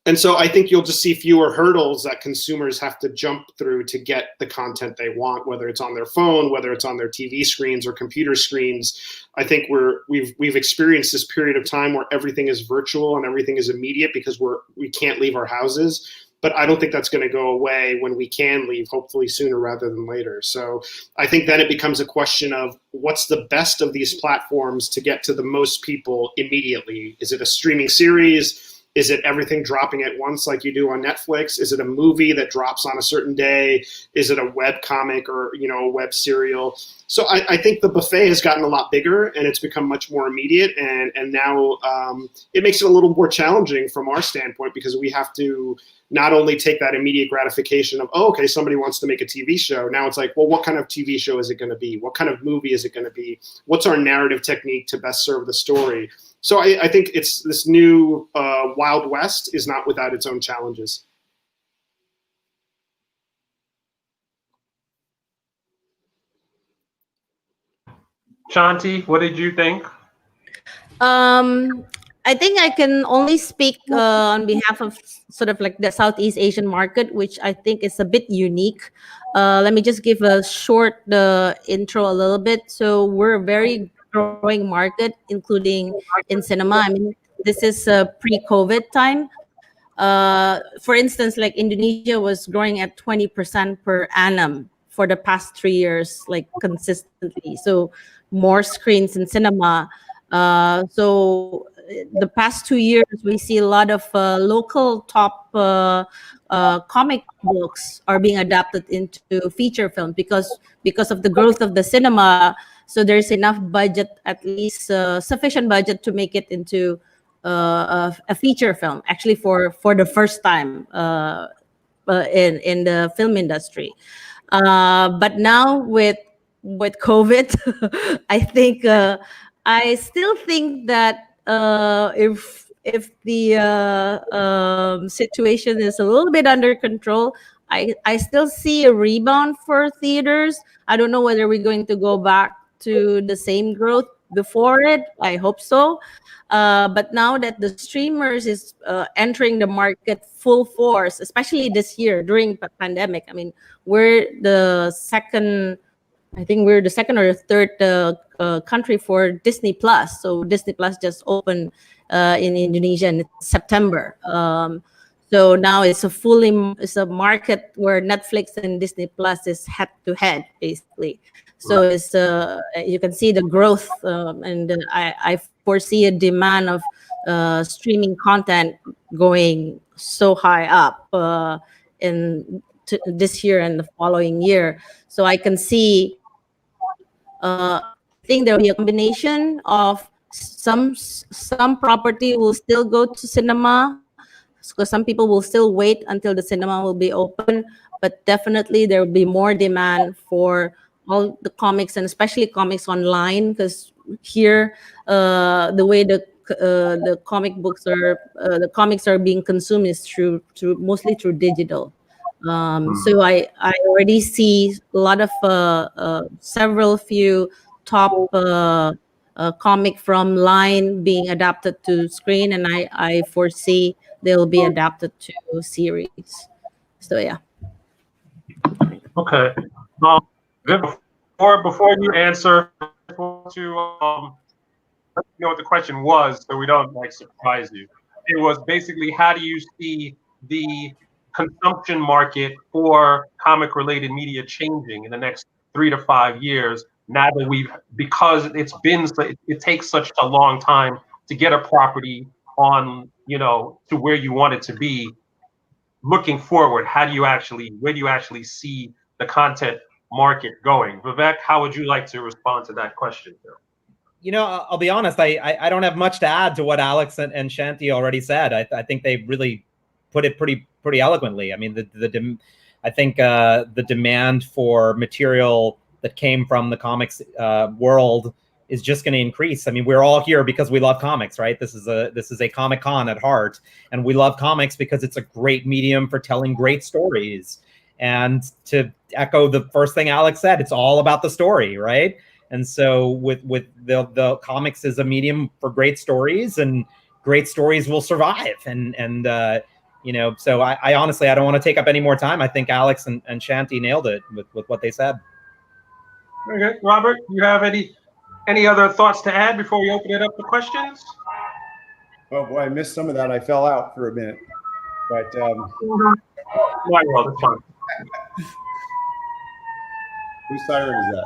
And so I think you'll just see fewer hurdles that consumers have to jump through to get the content they want, whether it's on their phone, whether it's on their TV screens or computer screens. I think we've experienced this period of time where everything is virtual and everything is immediate because we can't leave our houses. But I don't think that's going to go away when we can leave, hopefully sooner rather than later. So I think then it becomes a question of what's the best of these platforms to get to the most people immediately. Is it a streaming series? Is it everything dropping at once like you do on Netflix? Is it a movie that drops on a certain day? Is it a web comic or, you know, a web serial? So I think the buffet has gotten a lot bigger and it's become much more immediate. And now it makes it a little more challenging from our standpoint because we have to not only take that immediate gratification of, oh, okay, somebody wants to make a TV show. Now it's like, well, what kind of TV show is it going to be? What kind of movie is it going to be? What's our narrative technique to best serve the story? So I think it's this new Wild West is not without its own challenges. Shanty, what did you think? I think I can only speak on behalf of sort of like the Southeast Asian market, which I think is a bit unique. Let me just give a short intro a little bit. So we're a very growing market, including in cinema. I mean, this is a pre-COVID time. For instance, like Indonesia was growing at 20% per annum for the past 3 years, like consistently. So more screens in cinema. So the past 2 years, we see a lot of local top comic books are being adapted into feature films because of the growth of the cinema. So there's enough budget, at least sufficient budget to make it into a feature film, actually for the first time in the film industry. But now with COVID, I still think that if the situation is a little bit under control, I still see a rebound for theaters. I don't know whether we're going to go back to the same growth before it. I hope so. But now that the streamers is entering the market full force, especially this year during the pandemic, I mean, we're the second or the third country for Disney Plus. So Disney Plus just opened in Indonesia in September. So now it's a market where Netflix and Disney Plus is head to head, basically. So it's you can see the growth, and I foresee a demand of streaming content going so high up in this year and the following year. So I can see. I think there will be a combination of some property will still go to cinema, because some people will still wait until the cinema will be open. But definitely there will be more demand for all the comics, and especially comics online, because here the way the comics are being consumed is mostly through digital. So I already see a lot of several few top comic from line being adapted to screen, and I foresee they'll be adapted to series. So yeah. Okay. Before you answer, to let you know what the question was, so we don't like surprise you. It was basically, how do you see the consumption market for comic-related media changing in the next 3 to 5 years? Now that because it takes such a long time to get a property on, to where you want it to be. Looking forward, where do you actually see the content market going? Vivek, how would you like to respond to that question? I'll be honest, I don't have much to add to what Alex and Shanty already said. I think they really put it pretty eloquently. I mean, I think the demand for material that came from the comics world is just going to increase. I mean, we're all here because we love comics, right? This is a Comic Con at heart, and we love comics because it's a great medium for telling great stories. And to echo the first thing Alex said, it's all about the story, right? And so with the comics is a medium for great stories, and great stories will survive. So I honestly, I don't want to take up any more time. I think Alex and Shanty nailed it with what they said. Okay, Robert, you have any other thoughts to add before we open it up to questions? Oh boy, I missed some of that. I fell out for a minute, but It's fun. Whose siren is that?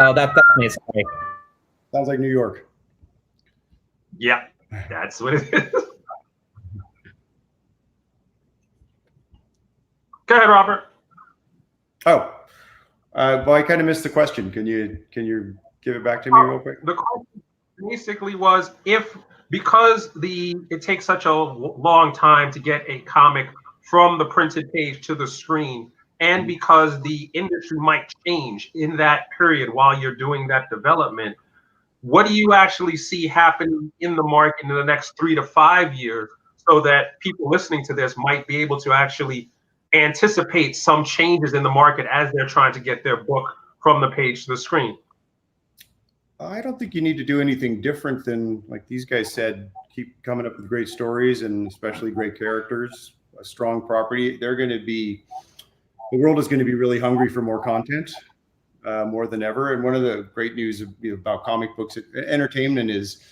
Oh, that's me. Sorry. Sounds like New York. Yeah, that's what it is. Go ahead, Robert. Oh, well, I kind of missed the question. Can you give it back to me real quick? The question basically was, because it takes such a long time to get a comic from the printed page to the screen, and because the industry might change in that period while you're doing that development, what do you actually see happening in the market in the next 3 to 5 years, so that people listening to this might be able to actually anticipate some changes in the market as they're trying to get their book from the page to the screen? I don't think you need to do anything different than, like these guys said, keep coming up with great stories, and especially great characters, a strong property. The world is going to be really hungry for more content, more than ever. And one of the great news about comic books, entertainment is,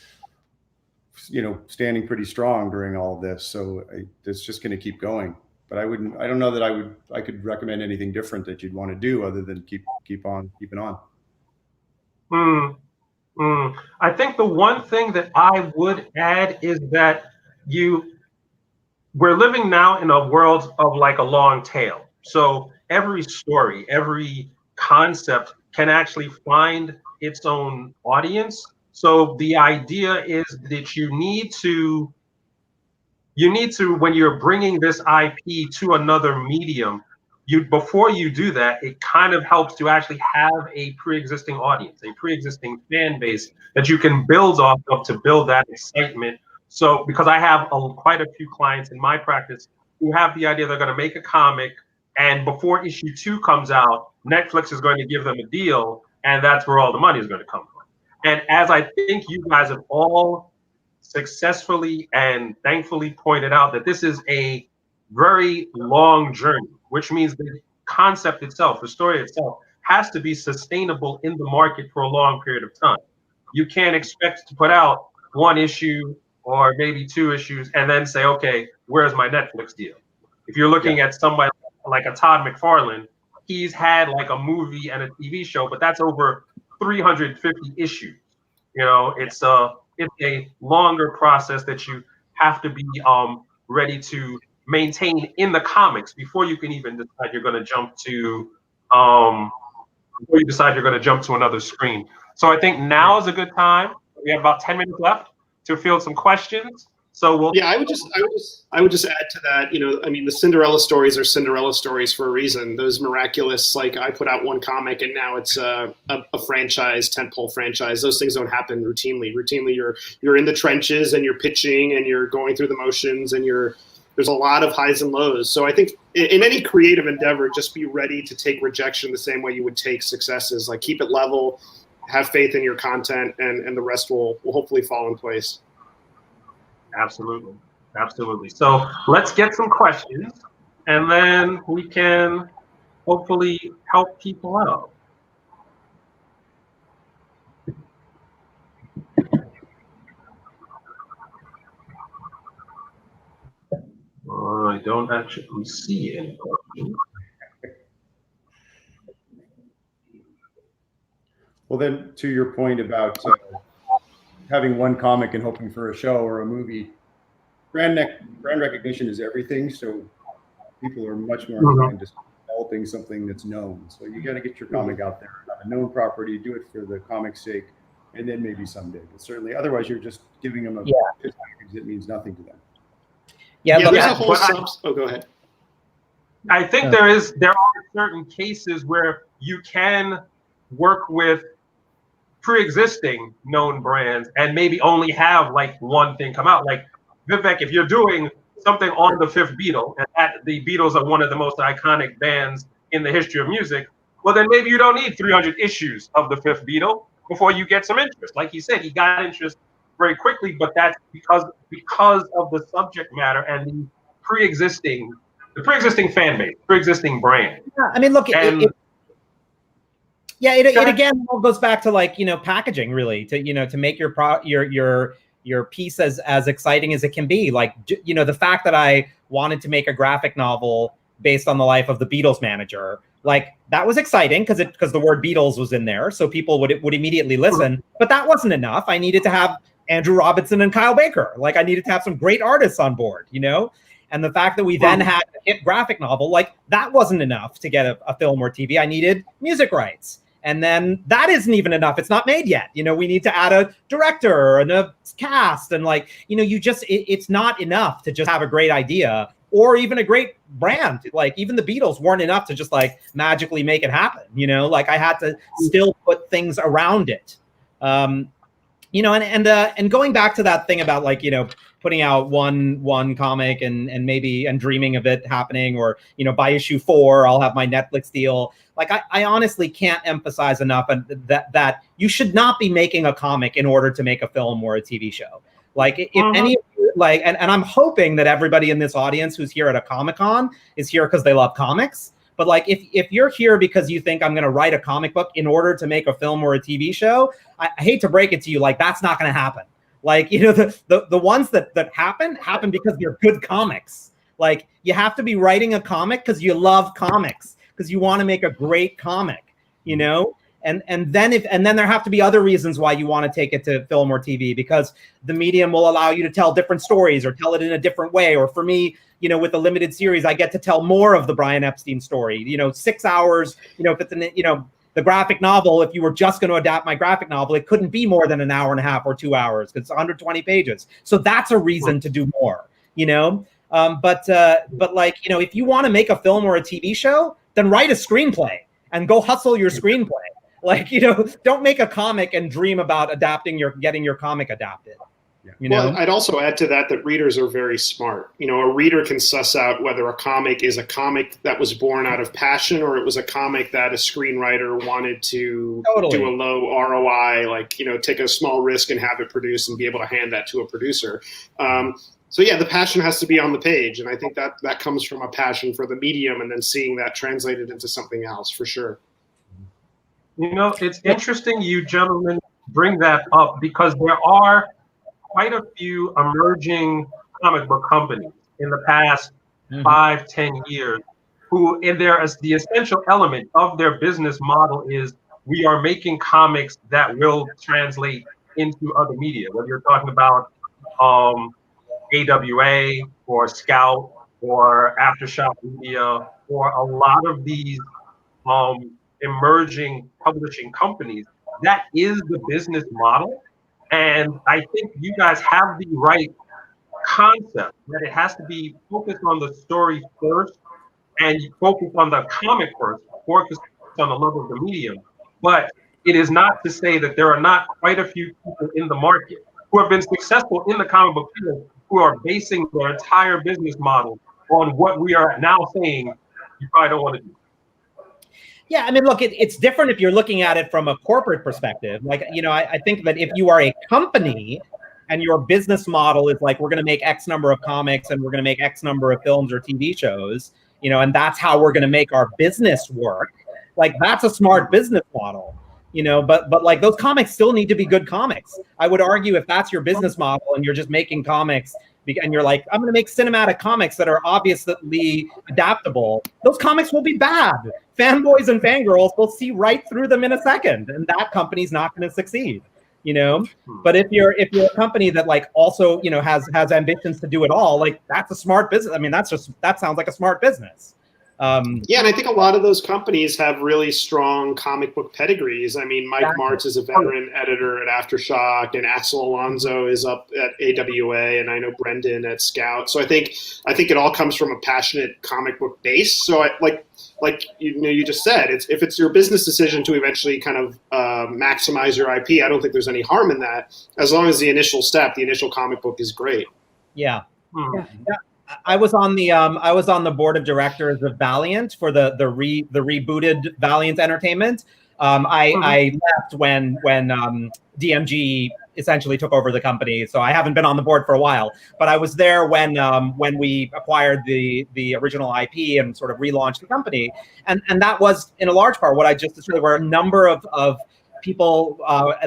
standing pretty strong during all of this. So it's just going to keep going. But I don't know that I could recommend anything different that you'd want to do other than keep on keeping on. I think the one thing that I would add is that we're living now in a world of like a long tail. So every story, every concept can actually find its own audience. So the idea is that you need to, when you're bringing this IP to another medium, before you do that, it kind of helps to actually have a pre-existing audience, a pre-existing fan base that you can build off of to build that excitement. So, because I have quite a few clients in my practice who have the idea they're going to make a comic, and before issue 2 comes out, Netflix is going to give them a deal, and that's where all the money is going to come from. And as I think you guys have all successfully and thankfully pointed out, that this is a very long journey, which means the concept itself, the story itself, has to be sustainable in the market for a long period of time. You can't expect to put out 1 issue or maybe 2 issues and then say, okay, where's my Netflix deal? If you're looking at somebody like a Todd McFarlane, he's had like a movie and a TV show, but that's over 350 issues. It's a longer process that you have to be ready to maintain in the comics before you can even decide you're going to jump to another screen. So I think now is a good time. We have about 10 minutes left to field some questions. So I would just add to that. The Cinderella stories are Cinderella stories for a reason. Those miraculous, like I put out 1 comic and now it's a franchise, tentpole franchise. Those things don't happen routinely. Routinely, you're in the trenches and you're pitching and you're going through the motions and you're there's a lot of highs and lows. So I think in any creative endeavor, just be ready to take rejection the same way you would take successes. Like keep it level, have faith in your content, and the rest will hopefully fall in place. Absolutely. Absolutely. So let's get some questions, and then we can hopefully help people out. I don't actually see any questions. Well, then, to your point about having one comic and hoping for a show or a movie, brand recognition is everything. So people are much more inclined to developing something that's known. So you got to get your comic out there, have a known property, do it for the comic's sake, and then maybe someday. But certainly, otherwise, you're just giving them a package that means nothing to them. Yeah, there's a whole oh, go ahead. I think there are certain cases where you can work with pre-existing known brands and maybe only have like one thing come out. Like Vivek, if you're doing something on the Fifth Beatle, and the Beatles are one of the most iconic bands in the history of music, well then maybe you don't need 300 issues of the Fifth Beatle before you get some interest. Like he said, he got interest very quickly, but that's because of the subject matter and the pre-existing fan base, pre-existing brand. Yeah, I mean, look, it again all goes back to like, you know, packaging really to, you know, to make your piece as exciting as it can be. Like, you know, the fact that I wanted to make a graphic novel based on the life of the Beatles manager, like that was exciting because the word Beatles was in there, so people would immediately listen. But that wasn't enough. I needed to have Andrew Robinson and Kyle Baker. Like I needed to have some great artists on board, you know? And the fact that we then had a hit graphic novel, like that wasn't enough to get a film or TV. I needed music rights. And then that isn't even enough. It's not made yet. You know, we need to add a director and a cast. And like, you know, it's not enough to just have a great idea or even a great brand. Like even the Beatles weren't enough to just like magically make it happen. You know, like I had to still put things around it. You know, and going back to that thing about like, you know, putting out one comic and dreaming of it happening, or, you know, by issue 4, I'll have my Netflix deal. Like I honestly can't emphasize enough that you should not be making a comic in order to make a film or a TV show. Like if any of you, like, and I'm hoping that everybody in this audience who's here at a Comic-Con is here because they love comics. But like, if you're here because you think I'm going to write a comic book in order to make a film or a TV show, I hate to break it to you, like that's not going to happen. Like, you know, the ones that happen because they're good comics. Like you have to be writing a comic because you love comics, because you want to make a great comic, you know. And then there have to be other reasons why you want to take it to film or TV, because the medium will allow you to tell different stories or tell it in a different way. Or for me, you know, with a limited series, I get to tell more of the Brian Epstein story, you know, 6 hours, you know, if it's you know, the graphic novel, if you were just going to adapt my graphic novel, it couldn't be more than an hour and a half or 2 hours because it's 120 pages. So that's a reason to do more, you know. But like, you know, if you want to make a film or a TV show, then write a screenplay and go hustle your screenplay. Like, you know, don't make a comic and dream about getting your comic adapted. You know? Well, I'd also add to that readers are very smart. You know, a reader can suss out whether a comic is a comic that was born out of passion or it was a comic that a screenwriter wanted to do a low ROI, like, you know, take a small risk and have it produced and be able to hand that to a producer. So yeah, the passion has to be on the page. And I think that comes from a passion for the medium and then seeing that translated into something else for sure. You know, it's interesting you gentlemen bring that up because there are quite a few emerging comic book companies in the past 5-10 years who, the essential element of their business model is we are making comics that will translate into other media. Whether you're talking about AWA or Scout or Aftershock Media or a lot of these emerging publishing companies, that is the business model. And I think you guys have the right concept that it has to be focused on the story first and focus on the comic first, focus on the love of the medium. But it is not to say that there are not quite a few people in the market who have been successful in the comic book field who are basing their entire business model on what we are now saying you probably don't want to do. Yeah, I mean, look, it's different if you're looking at it from a corporate perspective. Like, I think that if you are a company and your business model is like, we're going to make X number of comics and we're going to make X number of films or TV shows, and that's how we're going to make our business work, like, that's a smart business model, but like, those comics still need to be good comics. I would argue if that's your business model and you're just making comics and you're like, I'm going to make cinematic comics that are obviously adaptable, those comics will be bad. Fanboys and fangirls will see right through them in a second, and that company's not going to succeed. But if you're a company that like also has ambitions to do it all, like, that's a smart business. I mean, that sounds like a smart business. Yeah, and I think a lot of those companies have really strong comic book pedigrees. I mean, Mike Martz is a veteran editor at Aftershock, and Axel Alonso is up at AWA, and I know Brendan at Scout. So I think it all comes from a passionate comic book base. So you just said, if it's your business decision to eventually kind of maximize your IP, I don't think there's any harm in that, as long as the initial comic book is great. Yeah. Yeah. I was on the board of directors of Valiant for the rebooted Valiant Entertainment. I left when DMG essentially took over the company, so I haven't been on the board for a while. But I was there when we acquired the original IP and sort of relaunched the company, and that was in a large part what I just described, were a number of people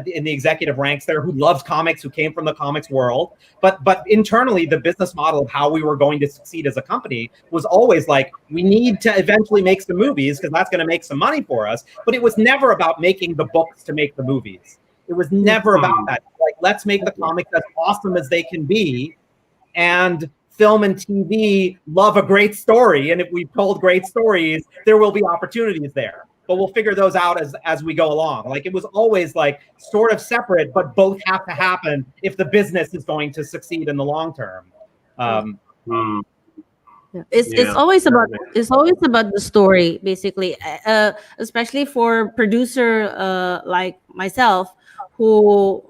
in the executive ranks there who loved comics, who came from the comics world. But internally, the business model of how we were going to succeed as a company was always like, we need to eventually make some movies because that's going to make some money for us. But it was never about making the books to make the movies. It was never about that. Like, let's make the comics as awesome as they can be. And film and TV love a great story. And if we've told great stories, there will be opportunities there. But we'll figure those out as we go along. Like, it was always like sort of separate, but both have to happen if the business is going to succeed in the long term. It's always about the story, basically, especially for producer like myself, who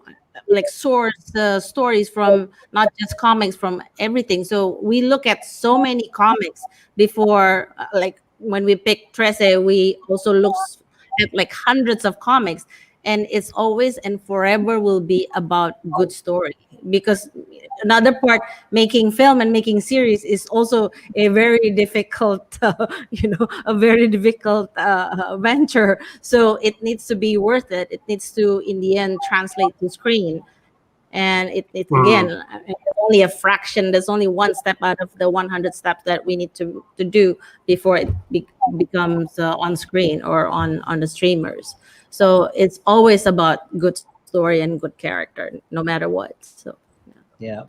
like source stories from not just comics, from everything. So we look at so many comics before, like, when we pick Trece, we also look at like hundreds of comics, and it's always and forever will be about good story. Because another part, making film and making series is also a very difficult, a very difficult venture. So it needs to be worth it. It needs to, in the end, translate to screen. And it's again, only a fraction. There's only one step out of the 100 steps that we need to do before it becomes on screen or on the streamers. So it's always about good story and good character, no matter what. So yeah.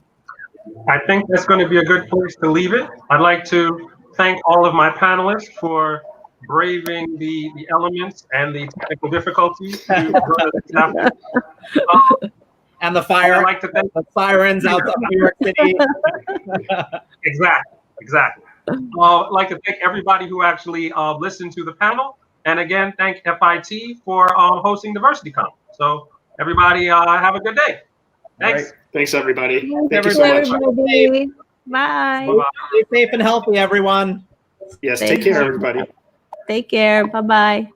I think that's going to be a good place to leave it. I'd like to thank all of my panelists for braving the elements and the technical difficulties. And the fire, I'd like to thank the sirens out of New York City. Exactly. I'd like to thank everybody who actually listened to the panel. And again, thank FIT for hosting DiversityCon. So everybody have a good day. Thanks. Right. Thanks, everybody. Thank you so much. everybody. Bye. Bye-bye. Stay safe and healthy, everyone. Yes, take care, everybody. Take care. Bye-bye.